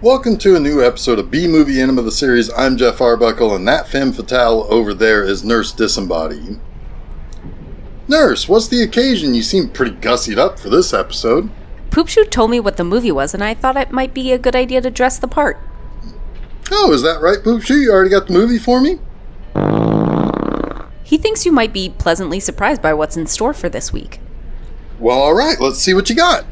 Welcome to a new episode of B-Movie Enema the series. I'm Jeff Arbuckle, and that femme fatale over there is Nurse Disembodied. Nurse, what's the occasion? You seem pretty gussied up for this episode. Poopshoot told me what the movie was, and I thought it might be a good idea to dress the part. Oh, is that right, Poopshoot? You already got the movie for me? He thinks you might be pleasantly surprised by what's in store for this week. Well, alright, let's see what you got.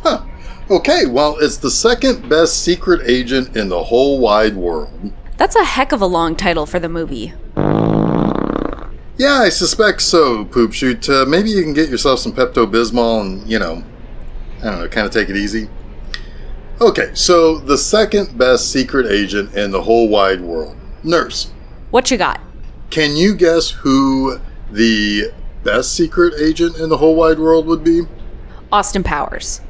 Huh. Okay, well, it's the second best secret agent in the whole wide world. That's a heck of a long title for the movie. Yeah, I suspect so, Poopshoot. Maybe you can get yourself some Pepto-Bismol and, kind of take it easy. Okay, so the second best secret agent in the whole wide world. Nurse. What you got? Can you guess who the best secret agent in the whole wide world would be? Austin Powers.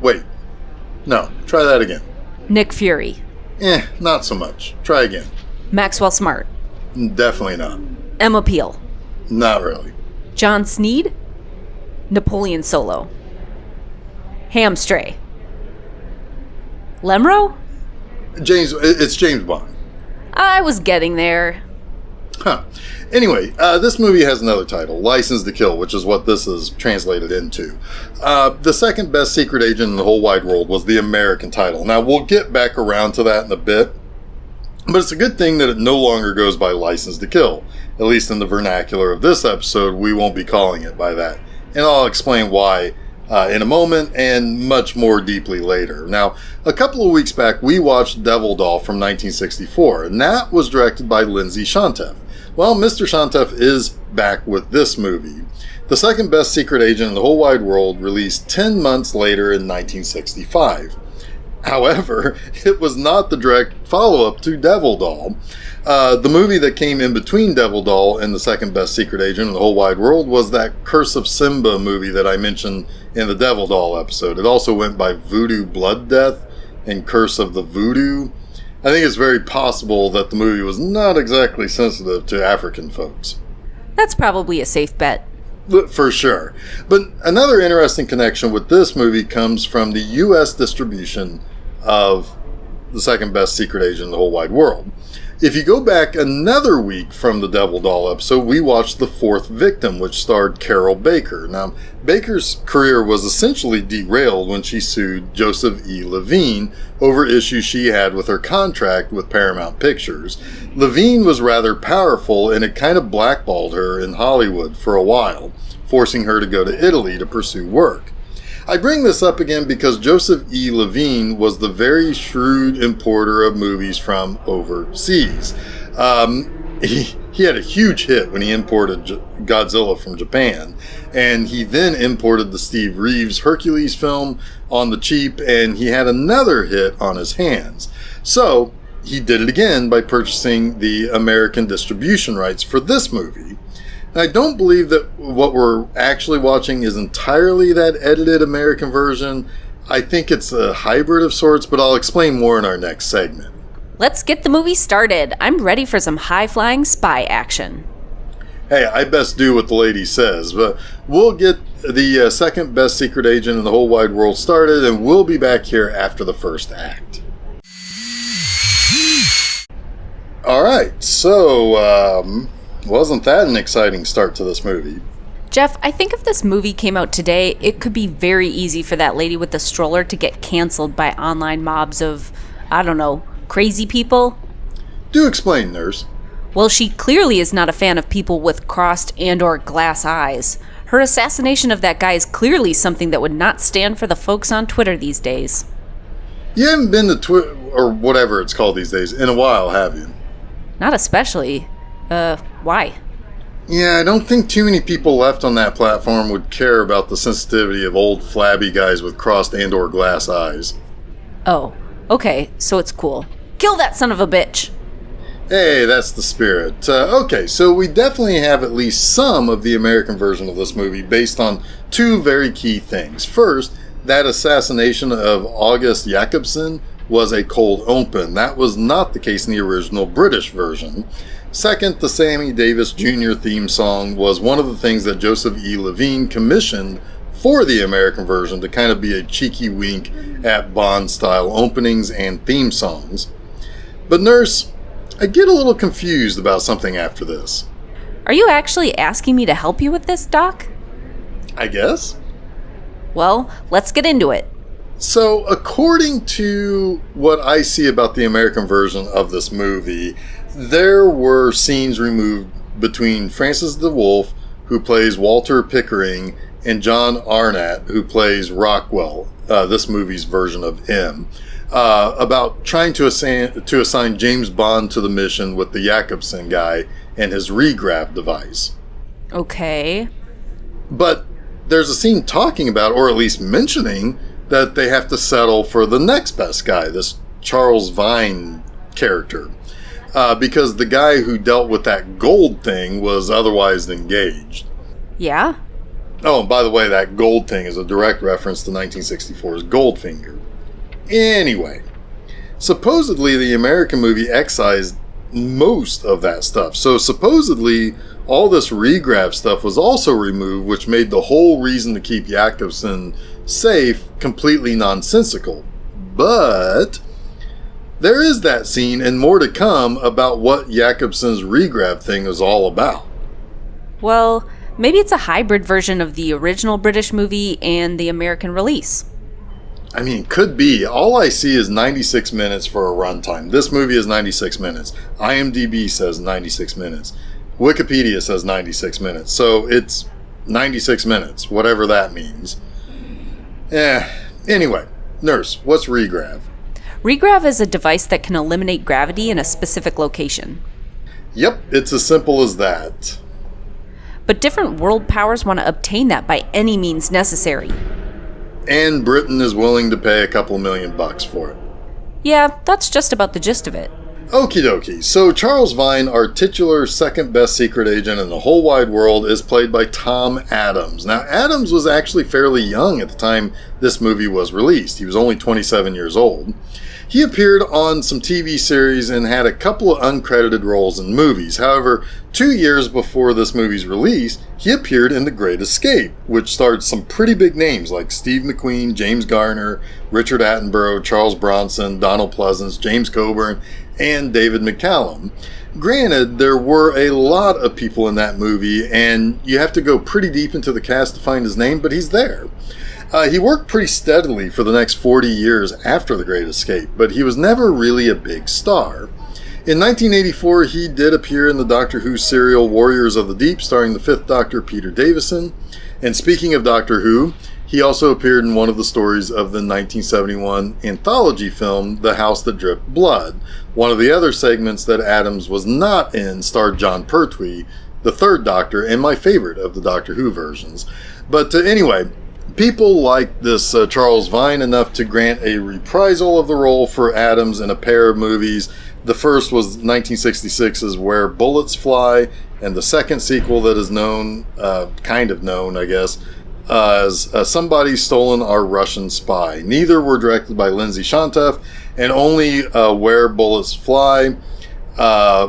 Wait. No, try that again. Nick Fury. Not so much. Try again. Maxwell Smart. Definitely not. Emma Peel. Not really. John Sneed. Napoleon Solo. Hamstray. Lemro? It's James Bond. I was getting there. Huh. Anyway, this movie has another title, License to Kill, which is what this is translated into. The second best secret agent in the whole wide world was the American title. Now, we'll get back around to that in a bit, but it's a good thing that it no longer goes by License to Kill. At least in the vernacular of this episode, we won't be calling it by that. And I'll explain why in a moment and much more deeply later. Now, a couple of weeks back, we watched Devil Doll from 1964, and that was directed by Lindsay Shantef. Well, Mr. Shantef is back with this movie. The second best secret agent in the whole wide world, released 10 months later in 1965. However, it was not the direct follow-up to Devil Doll. The movie that came in between Devil Doll and the second best secret agent in the whole wide world was that Curse of Simba movie that I mentioned in the Devil Doll episode. It also went by Voodoo Blood Death and Curse of the Voodoo. I think it's very possible that the movie was not exactly sensitive to African folks. That's probably a safe bet. For sure. But another interesting connection with this movie comes from the U.S. distribution of the second best secret agent in the whole wide world. If you go back another week from the Devil Doll episode, we watched The Fourth Victim, which starred Carol Baker. Now, Baker's career was essentially derailed when she sued Joseph E. Levine over issues she had with her contract with Paramount Pictures. Levine was rather powerful, and it kind of blackballed her in Hollywood for a while, forcing her to go to Italy to pursue work. I bring this up again because Joseph E. Levine was the very shrewd importer of movies from overseas. He had a huge hit when he imported Godzilla from Japan, and he then imported the Steve Reeves Hercules film on the cheap, and he had another hit on his hands. So he did it again by purchasing the American distribution rights for this movie. I don't believe that what we're actually watching is entirely that edited American version. I think it's a hybrid of sorts, but I'll explain more in our next segment. Let's get the movie started. I'm ready for some high-flying spy action. Hey, I best do what the lady says, but we'll get the second best secret agent in the whole wide world started, and we'll be back here after the first act. Alright, so, wasn't that an exciting start to this movie? Jeff, I think if this movie came out today, it could be very easy for that lady with the stroller to get canceled by online mobs of, crazy people. Do explain, Nurse. Well, she clearly is not a fan of people with crossed and/or glass eyes. Her assassination of that guy is clearly something that would not stand for the folks on Twitter these days. You haven't been to Twitter, or whatever it's called these days, in a while, have you? Not especially. Why? Yeah, I don't think too many people left on that platform would care about the sensitivity of old flabby guys with crossed and/or glass eyes. Oh, okay, so it's cool. Kill that son of a bitch! Hey, that's the spirit. Okay, so we definitely have at least some of the American version of this movie based on two very key things. First, that assassination of August Jacobson was a cold open. That was not the case in the original British version. Second, the Sammy Davis Jr. theme song was one of the things that Joseph E. Levine commissioned for the American version to kind of be a cheeky wink at Bond-style openings and theme songs. But Nurse, I get a little confused about something after this. Are you actually asking me to help you with this, Doc? I guess. Well, let's get into it. So, according to what I see about the American version of this movie, there were scenes removed between Francis DeWolf, who plays Walter Pickering, and John Arnott, who plays Rockwell, this movie's version of M, about trying to assign James Bond to the mission with the Jakobsen guy and his regrav device. Okay. But there's a scene talking about, or at least mentioning, that they have to settle for the next best guy, this Charles Vine character, because the guy who dealt with that gold thing was otherwise engaged. Yeah? Oh, and by the way, that gold thing is a direct reference to 1964's Goldfinger. Anyway, supposedly the American movie excised most of that stuff. So supposedly all this regrav stuff was also removed, which made the whole reason to keep Jakobsen safe completely nonsensical. But there is that scene and more to come about what Jakobsen's regrav thing is all about. Well, maybe it's a hybrid version of the original British movie and the American release. I mean, could be. All I see is 96 minutes for a runtime. This movie is 96 minutes. IMDb says 96 minutes. Wikipedia says 96 minutes. So it's 96 minutes, whatever that means. Anyway, Nurse, what's regrav? Regrav is a device that can eliminate gravity in a specific location. Yep, it's as simple as that. But different world powers want to obtain that by any means necessary. And Britain is willing to pay a couple $1,000,000 for it. Yeah, that's just about the gist of it. Okie dokie. So Charles Vine, our titular second best secret agent in the whole wide world, is played by Tom Adams. Now, Adams was actually fairly young at the time this movie was released. He was only 27 years old. He appeared on some TV series and had a couple of uncredited roles in movies. However, 2 years before this movie's release, he appeared in The Great Escape, which starred some pretty big names like Steve McQueen, James Garner, Richard Attenborough, Charles Bronson, Donald Pleasance, James Coburn, and David McCallum. Granted, there were a lot of people in that movie, and you have to go pretty deep into the cast to find his name, but he's there. He worked pretty steadily for the next 40 years after The Great Escape, but he was never really a big star. In 1984, he did appear in the Doctor Who serial Warriors of the Deep, starring the Fifth Doctor Peter Davison. And speaking of Doctor Who, he also appeared in one of the stories of the 1971 anthology film The House That Dripped Blood. One of the other segments that Adams was not in starred John Pertwee, the Third Doctor, and my favorite of the Doctor Who versions. But anyway, people liked this Charles Vine enough to grant a reprisal of the role for Adams in a pair of movies. The first was 1966's Where Bullets Fly, and the second sequel that is known, kind of known, I guess, as Somebody's Stolen Our Russian Spy. Neither were directed by Lindsay Shantef, and only Where Bullets Fly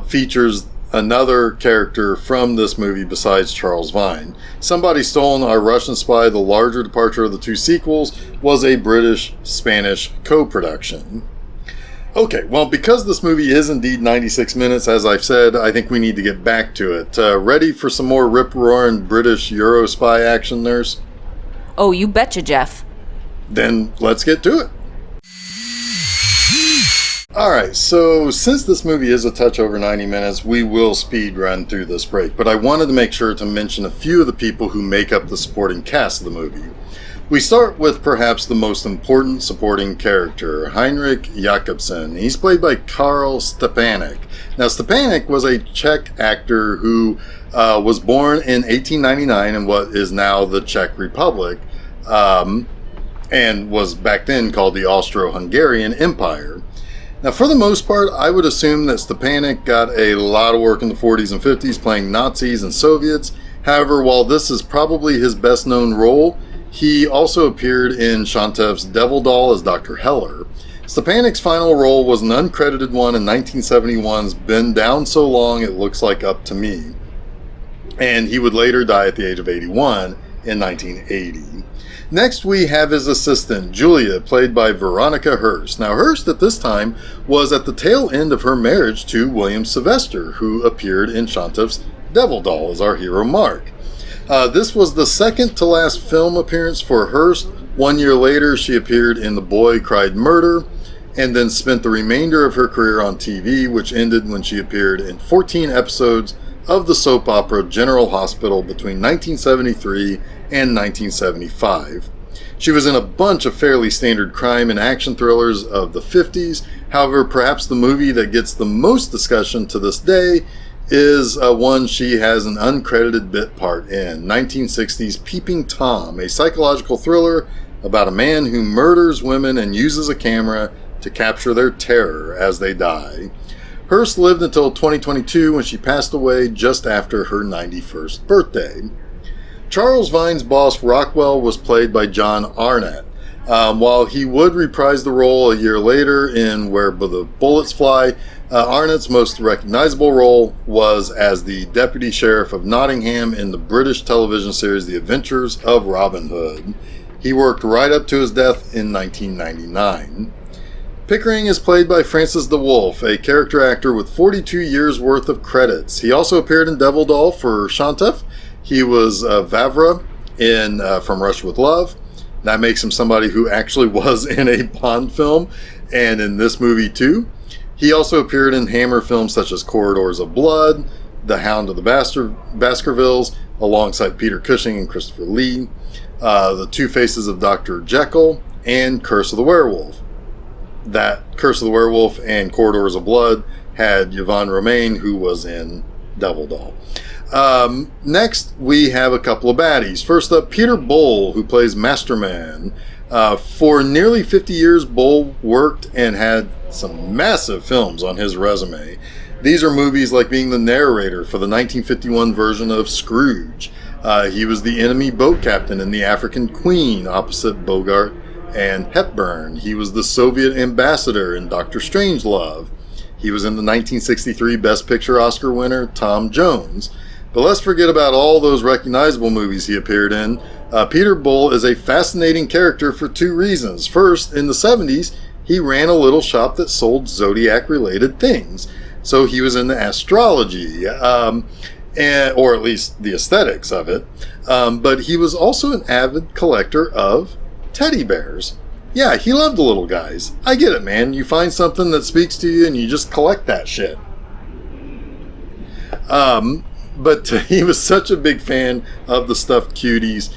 features another character from this movie besides Charles Vine. Somebody's Stolen Our Russian Spy, the larger departure of the two sequels, was a British-Spanish co-production. Okay, well, because this movie is indeed 96 minutes, as I've said, I think we need to get back to it. Ready for some more rip-roaring British Euro spy action, Nurse? Oh, you betcha, Jeff. Then let's get to it. Alright, so since this movie is a touch over 90 minutes, we will speed run through this break, but I wanted to make sure to mention a few of the people who make up the supporting cast of the movie. We start with perhaps the most important supporting character, Heinrich Jakobsen. He's played by Karl Stepanek. Now, Stepanek was a Czech actor who was born in 1899 in what is now the Czech Republic, and was back then called the Austro-Hungarian Empire. Now, for the most part, I would assume that Stepanek got a lot of work in the 40s and 50s playing Nazis and Soviets. However, while this is probably his best-known role, he also appeared in Shantef's Devil Doll as Dr. Heller. Stepanik's final role was an uncredited one in 1971's Been Down So Long It Looks Like Up to Me, and he would later die at the age of 81 in 1980. Next, we have his assistant, Julia, played by Veronica Hurst. Now, Hurst at this time was at the tail end of her marriage to William Sylvester, who appeared in Shontuff's Devil Doll as our hero Mark. This was the second to last film appearance for Hurst. 1 year later, she appeared in The Boy Cried Murder, and then spent the remainder of her career on TV, which ended when she appeared in 14 episodes of the soap opera General Hospital between 1973 and 1975. She was in a bunch of fairly standard crime and action thrillers of the 50s. However, perhaps the movie that gets the most discussion to this day is one she has an uncredited bit part in, 1960's Peeping Tom, a psychological thriller about a man who murders women and uses a camera to capture their terror as they die. Hurst lived until 2022 when she passed away just after her 91st birthday. Charles Vine's boss Rockwell was played by John Arnott. While he would reprise the role a year later in Where the Bullets Fly, Arnott's most recognizable role was as the Deputy Sheriff of Nottingham in the British television series The Adventures of Robin Hood. He worked right up to his death in 1999. Pickering is played by Francis DeWolf, a character actor with 42 years worth of credits. He also appeared in Devil Doll for Shontuff. He was Vavra in From Russia with Love. That makes him somebody who actually was in a Bond film, and in this movie too. He also appeared in Hammer films such as Corridors of Blood, The Hound of the Baskervilles, alongside Peter Cushing and Christopher Lee, The Two Faces of Dr. Jekyll, and Curse of the Werewolf. That Curse of the Werewolf and Corridors of Blood had Yvonne Romaine, who was in Devil Doll. Next, we have a couple of baddies. First up, Peter Bull, who plays Masterman. For nearly 50 years, Bull worked and had some massive films on his resume. These are movies like being the narrator for the 1951 version of Scrooge. He was the enemy boat captain in The African Queen opposite Bogart and Hepburn. He was the Soviet ambassador in Dr. Strangelove. He was in the 1963 Best Picture Oscar winner Tom Jones. But let's forget about all those recognizable movies he appeared in. Peter Bull is a fascinating character for two reasons. First, in the 70s, he ran a little shop that sold Zodiac-related things. So he was into astrology, or at least the aesthetics of it. But he was also an avid collector of teddy bears. Yeah, he loved the little guys. I get it, man. You find something that speaks to you and you just collect that shit. But he was such a big fan of the stuffed cuties.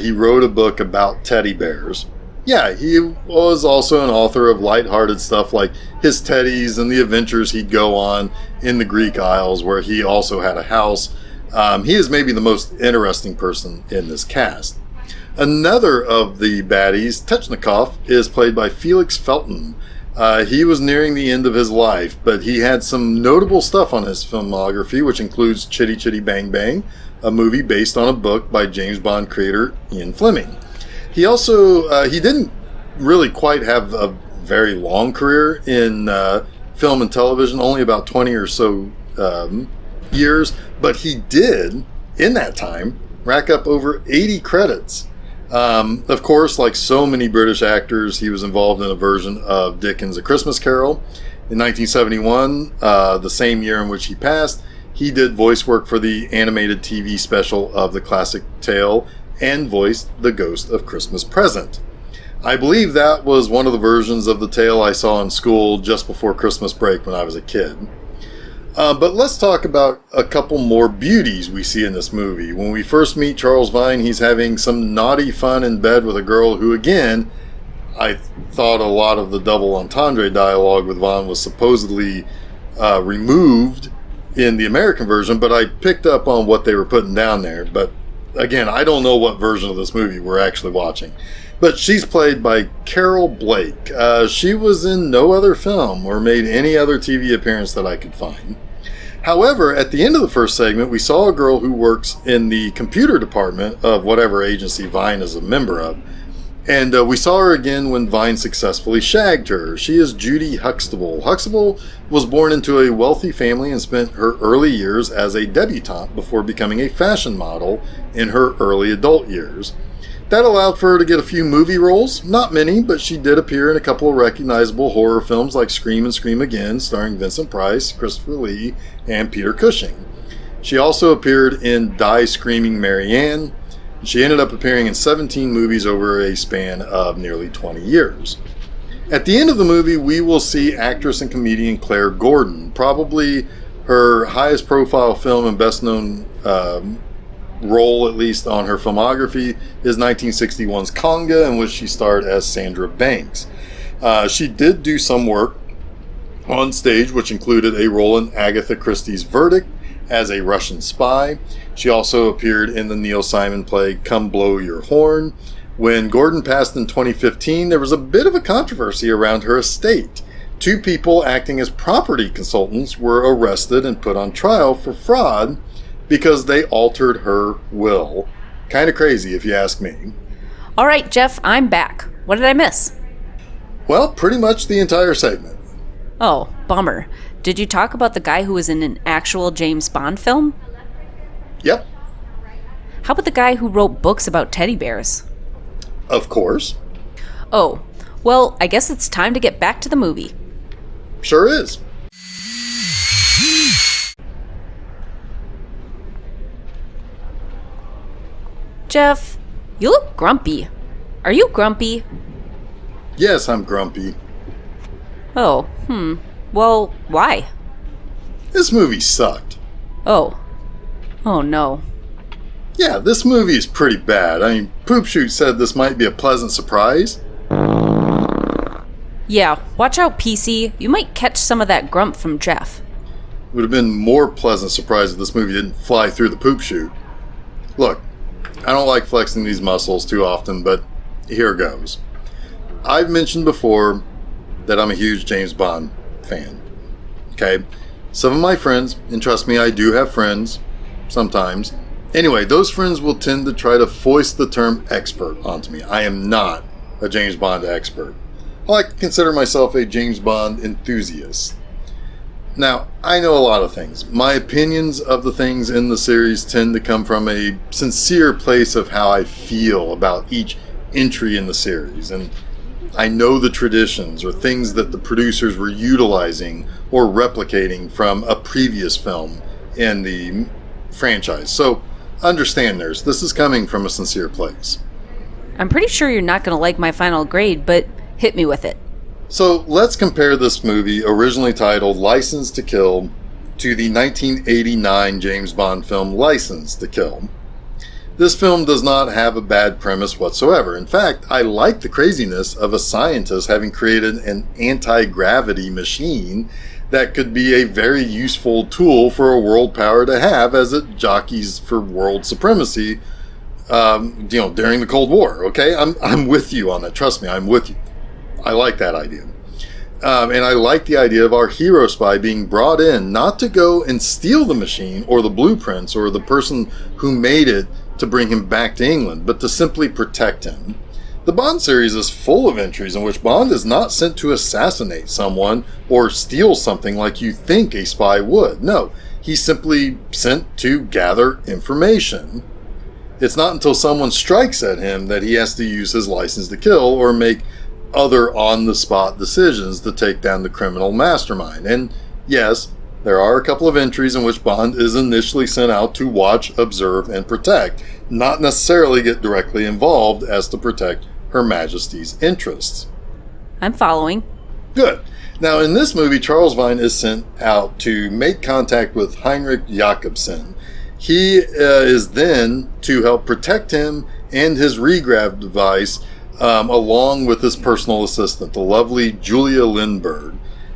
He wrote a book about teddy bears. Yeah, he was also an author of lighthearted stuff like his teddies and the adventures he'd go on in the Greek Isles, where he also had a house. He is maybe the most interesting person in this cast. Another of the baddies, Technikov, is played by Felix Felton. He was nearing the end of his life, but he had some notable stuff on his filmography, which includes Chitty Chitty Bang Bang, a movie based on a book by James Bond creator Ian Fleming. He also, he didn't really quite have a very long career in film and television, only about 20 or so years, but he did, in that time, rack up over 80 credits. Of course, like so many British actors, he was involved in a version of Dickens' A Christmas Carol. In 1971, the same year in which he passed, he did voice work for the animated TV special of the classic tale and voiced the ghost of Christmas Present. I believe that was one of the versions of the tale I saw in school just before Christmas break when I was a kid. But let's talk about a couple more beauties we see in this movie. When we first meet Charles Vine, he's having some naughty fun in bed with a girl who, again, I thought a lot of the double entendre dialogue with Vaughn was supposedly removed in the American version, but I picked up on what they were putting down there. But again, I don't know what version of this movie we're actually watching. But she's played by Carol Blake. She was in no other film or made any other TV appearance that I could find. However, at the end of the first segment, we saw a girl who works in the computer department of whatever agency Vine is a member of. And we saw her again when Vine successfully shagged her. She is Judy Huxtable. Huxtable was born into a wealthy family and spent her early years as a debutante before becoming a fashion model in her early adult years. That allowed for her to get a few movie roles, not many, but she did appear in a couple of recognizable horror films like Scream and Scream Again, starring Vincent Price, Christopher Lee, and Peter Cushing. She also appeared in Die Screaming Marianne. She ended up appearing in 17 movies over a span of nearly 20 years. At the end of the movie, we will see actress and comedian Claire Gordon. Probably her highest profile film and best known role, at least on her filmography, is 1961's Conga, in which she starred as Sandra Banks. She did do some work on stage, which included a role in Agatha Christie's Verdict as a Russian spy. She also appeared in the Neil Simon play Come Blow Your Horn. When Gordon passed in 2015, there was a bit of a controversy around her estate. 2 people acting as property consultants were arrested and put on trial for fraud because they altered her will. Kind of crazy, if you ask me. All right, Jeff, I'm back. What did I miss? Well, pretty much the entire segment. Oh, bummer. Did you talk about the guy who was in an actual James Bond film? Yep. How about the guy who wrote books about teddy bears? Of course. Oh, well, I guess it's time to get back to the movie. Sure is. Jeff, you look grumpy. Are you grumpy? Yes, I'm grumpy. Oh, Well, why? This movie sucked. Oh. Oh, no. Yeah, this movie is pretty bad. I mean, Poop Shoot said this might be a pleasant surprise. Yeah, watch out, PC. You might catch some of that grump from Jeff. It would have been more pleasant surprise if this movie didn't fly through the poop chute. Look, I don't like flexing these muscles too often, but here goes. I've mentioned before that I'm a huge James Bond fan. Okay? Some of my friends, and trust me, I do have friends, sometimes. Anyway, those friends will tend to try to foist the term expert onto me. I am not a James Bond expert. I like to consider myself a James Bond enthusiast. Now, I know a lot of things. My opinions of the things in the series tend to come from a sincere place of how I feel about each entry in the series, and I know the traditions or things that the producers were utilizing or replicating from a previous film in the franchise. So, understand this is coming from a sincere place. I'm pretty sure you're not going to like my final grade, but hit me with it. So let's compare this movie, originally titled License to Kill, to the 1989 James Bond film License to Kill. This film does not have a bad premise whatsoever. In fact, I like the craziness of a scientist having created an anti-gravity machine that could be a very useful tool for a world power to have as it jockeys for world supremacy, during the Cold War. Okay, I'm with you on that. Trust me, I'm with you. I like that idea. And I like the idea of our hero spy being brought in not to go and steal the machine or the blueprints or the person who made it to bring him back to England, but to simply protect him. The Bond series is full of entries in which Bond is not sent to assassinate someone or steal something like you think a spy would. No, he's simply sent to gather information. It's not until someone strikes at him that he has to use his license to kill or make other on-the-spot decisions to take down the criminal mastermind. And yes, there are a couple of entries in which Bond is initially sent out to watch, observe, and protect, not necessarily get directly involved as to protect Her Majesty's interests. I'm following. Good. Now, in this movie, Charles Vine is sent out to make contact with Heinrich Jakobsen. He is then to help protect him and his regrav device, along with his personal assistant, the lovely Julia Lindbergh.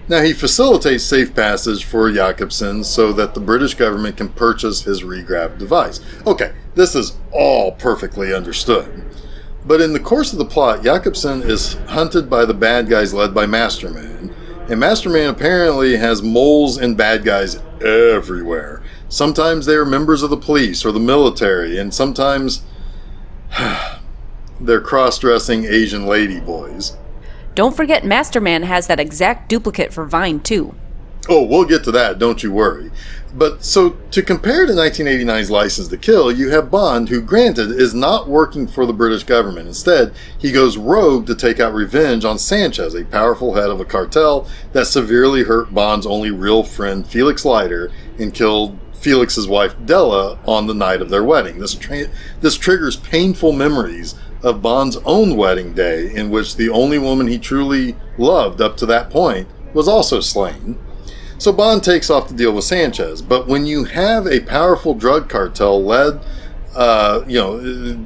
Now, he facilitates safe passage for Jakobsen so that the British government can purchase his regrav device. Okay, this is all perfectly understood. But in the course of the plot, Jakobsen is hunted by the bad guys led by Masterman. And Masterman apparently has moles and bad guys everywhere. Sometimes they are members of the police or the military, and sometimes... they're cross-dressing Asian lady boys. Don't forget Masterman has that exact duplicate for Vine, too. Oh, we'll get to that, don't you worry. But so, to compare to 1989's License to Kill, you have Bond, who granted is not working for the British government. Instead, he goes rogue to take out revenge on Sanchez, a powerful head of a cartel that severely hurt Bond's only real friend, Felix Leiter, and killed Felix's wife, Della, on the night of their wedding. This triggers painful memories of Bond's own wedding day, in which the only woman he truly loved up to that point was also slain. So Bond takes off to deal with Sanchez, but when you have a powerful drug cartel led, who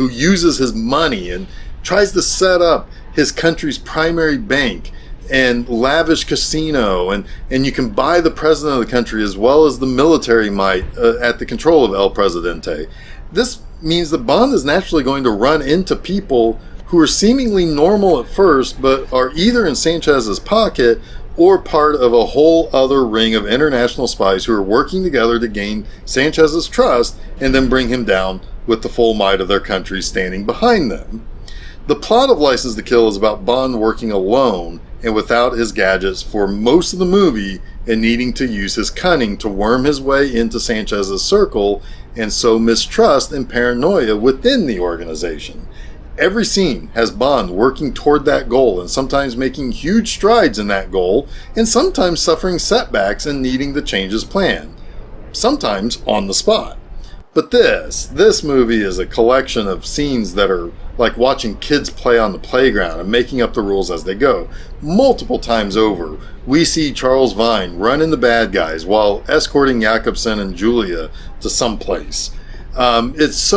uses his money and tries to set up his country's primary bank and lavish casino, and you can buy the president of the country as well as the military might at the control of El Presidente. This means that Bond is naturally going to run into people who are seemingly normal at first, but are either in Sanchez's pocket or part of a whole other ring of international spies who are working together to gain Sanchez's trust and then bring him down with the full might of their country standing behind them. The plot of License to Kill is about Bond working alone and without his gadgets for most of the movie and needing to use his cunning to worm his way into Sanchez's circle and sow mistrust and paranoia within the organization. Every scene has Bond working toward that goal and sometimes making huge strides in that goal and sometimes suffering setbacks and needing to change his plan. Sometimes on the spot. But this movie is a collection of scenes that are like watching kids play on the playground and making up the rules as they go. Multiple times over, we see Charles Vine run in the bad guys while escorting Jakobsen and Julia to some place. It's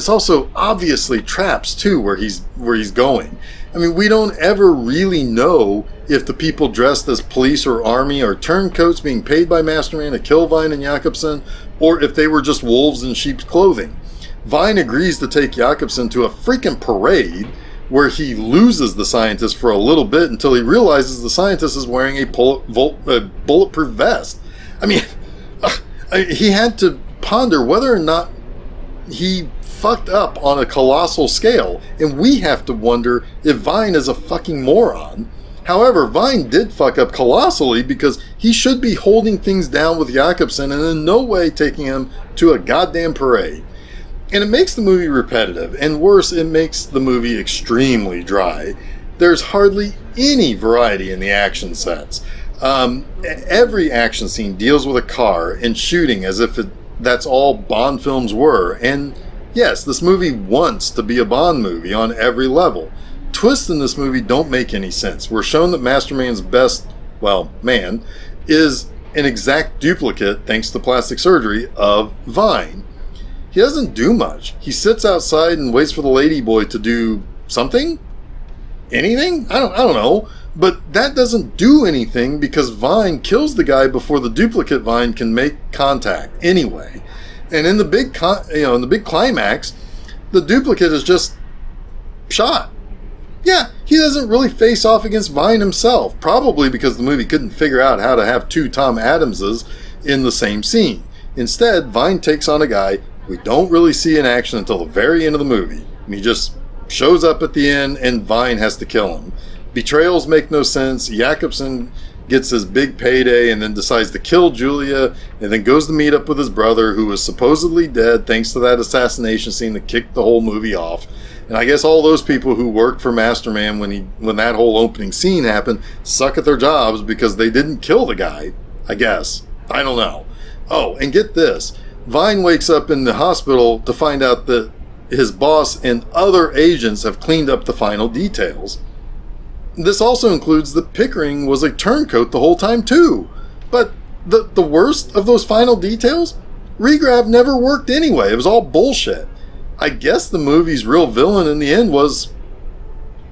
also obviously traps too where he's going. I mean, we don't ever really know if the people dressed as police or army are turncoats being paid by Masterman to kill Vine and Jakobsen, or if they were just wolves in sheep's clothing. Vine agrees to take Jakobsen to a freaking parade where he loses the scientist for a little bit until he realizes the scientist is wearing a bulletproof vest. I mean, he had to ponder whether or not he fucked up on a colossal scale, and we have to wonder if Vine is a fucking moron. However, Vine did fuck up colossally because he should be holding things down with Jakobsen and in no way taking him to a goddamn parade. And it makes the movie repetitive, and worse, it makes the movie extremely dry. There's hardly any variety in the action sets. Every action scene deals with a car and shooting as if that's all Bond films were, and yes, this movie wants to be a Bond movie on every level. Twists in this movie don't make any sense. We're shown that Masterman's best, man, is an exact duplicate, thanks to plastic surgery, of Vine. He doesn't do much. He sits outside and waits for the lady boy to do something? Anything? I don't know. But that doesn't do anything because Vine kills the guy before the duplicate Vine can make contact anyway. And in the big climax, the duplicate is just shot. Yeah, he doesn't really face off against Vine himself, probably because the movie couldn't figure out how to have two Tom Adamses in the same scene. Instead, Vine takes on a guy we don't really see in action until the very end of the movie, and he just shows up at the end and Vine has to kill him. Betrayals make no sense. Jakobsen gets his big payday and then decides to kill Julia and then goes to meet up with his brother, who was supposedly dead thanks to that assassination scene that kicked the whole movie off. And I guess all those people who worked for Masterman when that whole opening scene happened suck at their jobs because they didn't kill the guy, I guess. I don't know. Oh, and get this. Vine wakes up in the hospital to find out that his boss and other agents have cleaned up the final details. This also includes that Pickering was a turncoat the whole time too. But the worst of those final details? Regrav never worked anyway. It was all bullshit. I guess the movie's real villain in the end was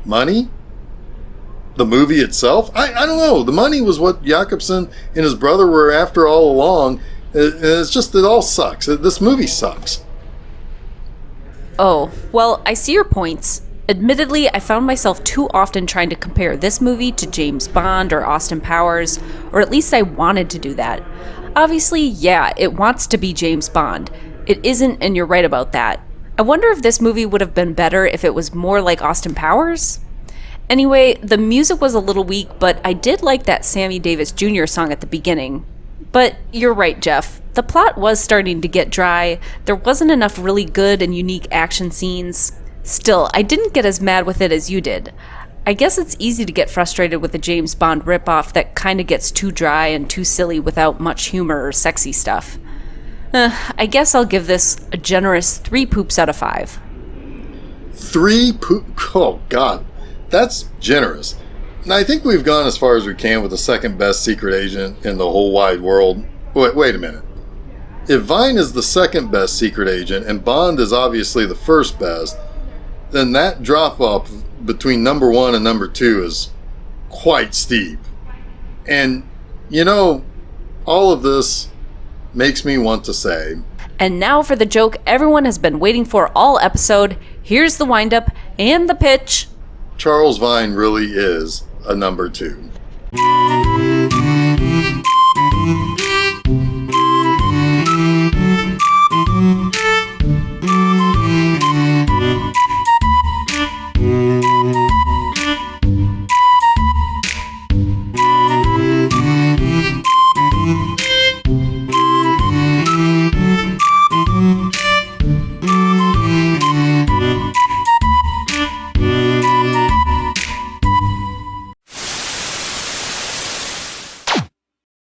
money? The movie itself? I don't know. The money was what Jakobsen and his brother were after all along. It's just, it all sucks. This movie sucks. Oh, well, I see your points. Admittedly, I found myself too often trying to compare this movie to James Bond or Austin Powers, or at least I wanted to do that. Obviously, yeah, it wants to be James Bond. It isn't, and you're right about that. I wonder if this movie would have been better if it was more like Austin Powers? Anyway, the music was a little weak, but I did like that Sammy Davis Jr. song at the beginning. But you're right, Jeff. The plot was starting to get dry. There wasn't enough really good and unique action scenes. Still, I didn't get as mad with it as you did. I guess it's easy to get frustrated with a James Bond ripoff that kinda gets too dry and too silly without much humor or sexy stuff. I guess I'll give this a generous 3 poops out of 5. 3 poop? Oh, God. That's generous. Now, I think we've gone as far as we can with the second best secret agent in the whole wide world. Wait a minute. If Vine is the second best secret agent and Bond is obviously the first best, then that drop-off between number 1 and number 2 is quite steep. And, all of this makes me want to say... And now for the joke everyone has been waiting for all episode. Here's the wind-up and the pitch. Charles Vine really is a number 2.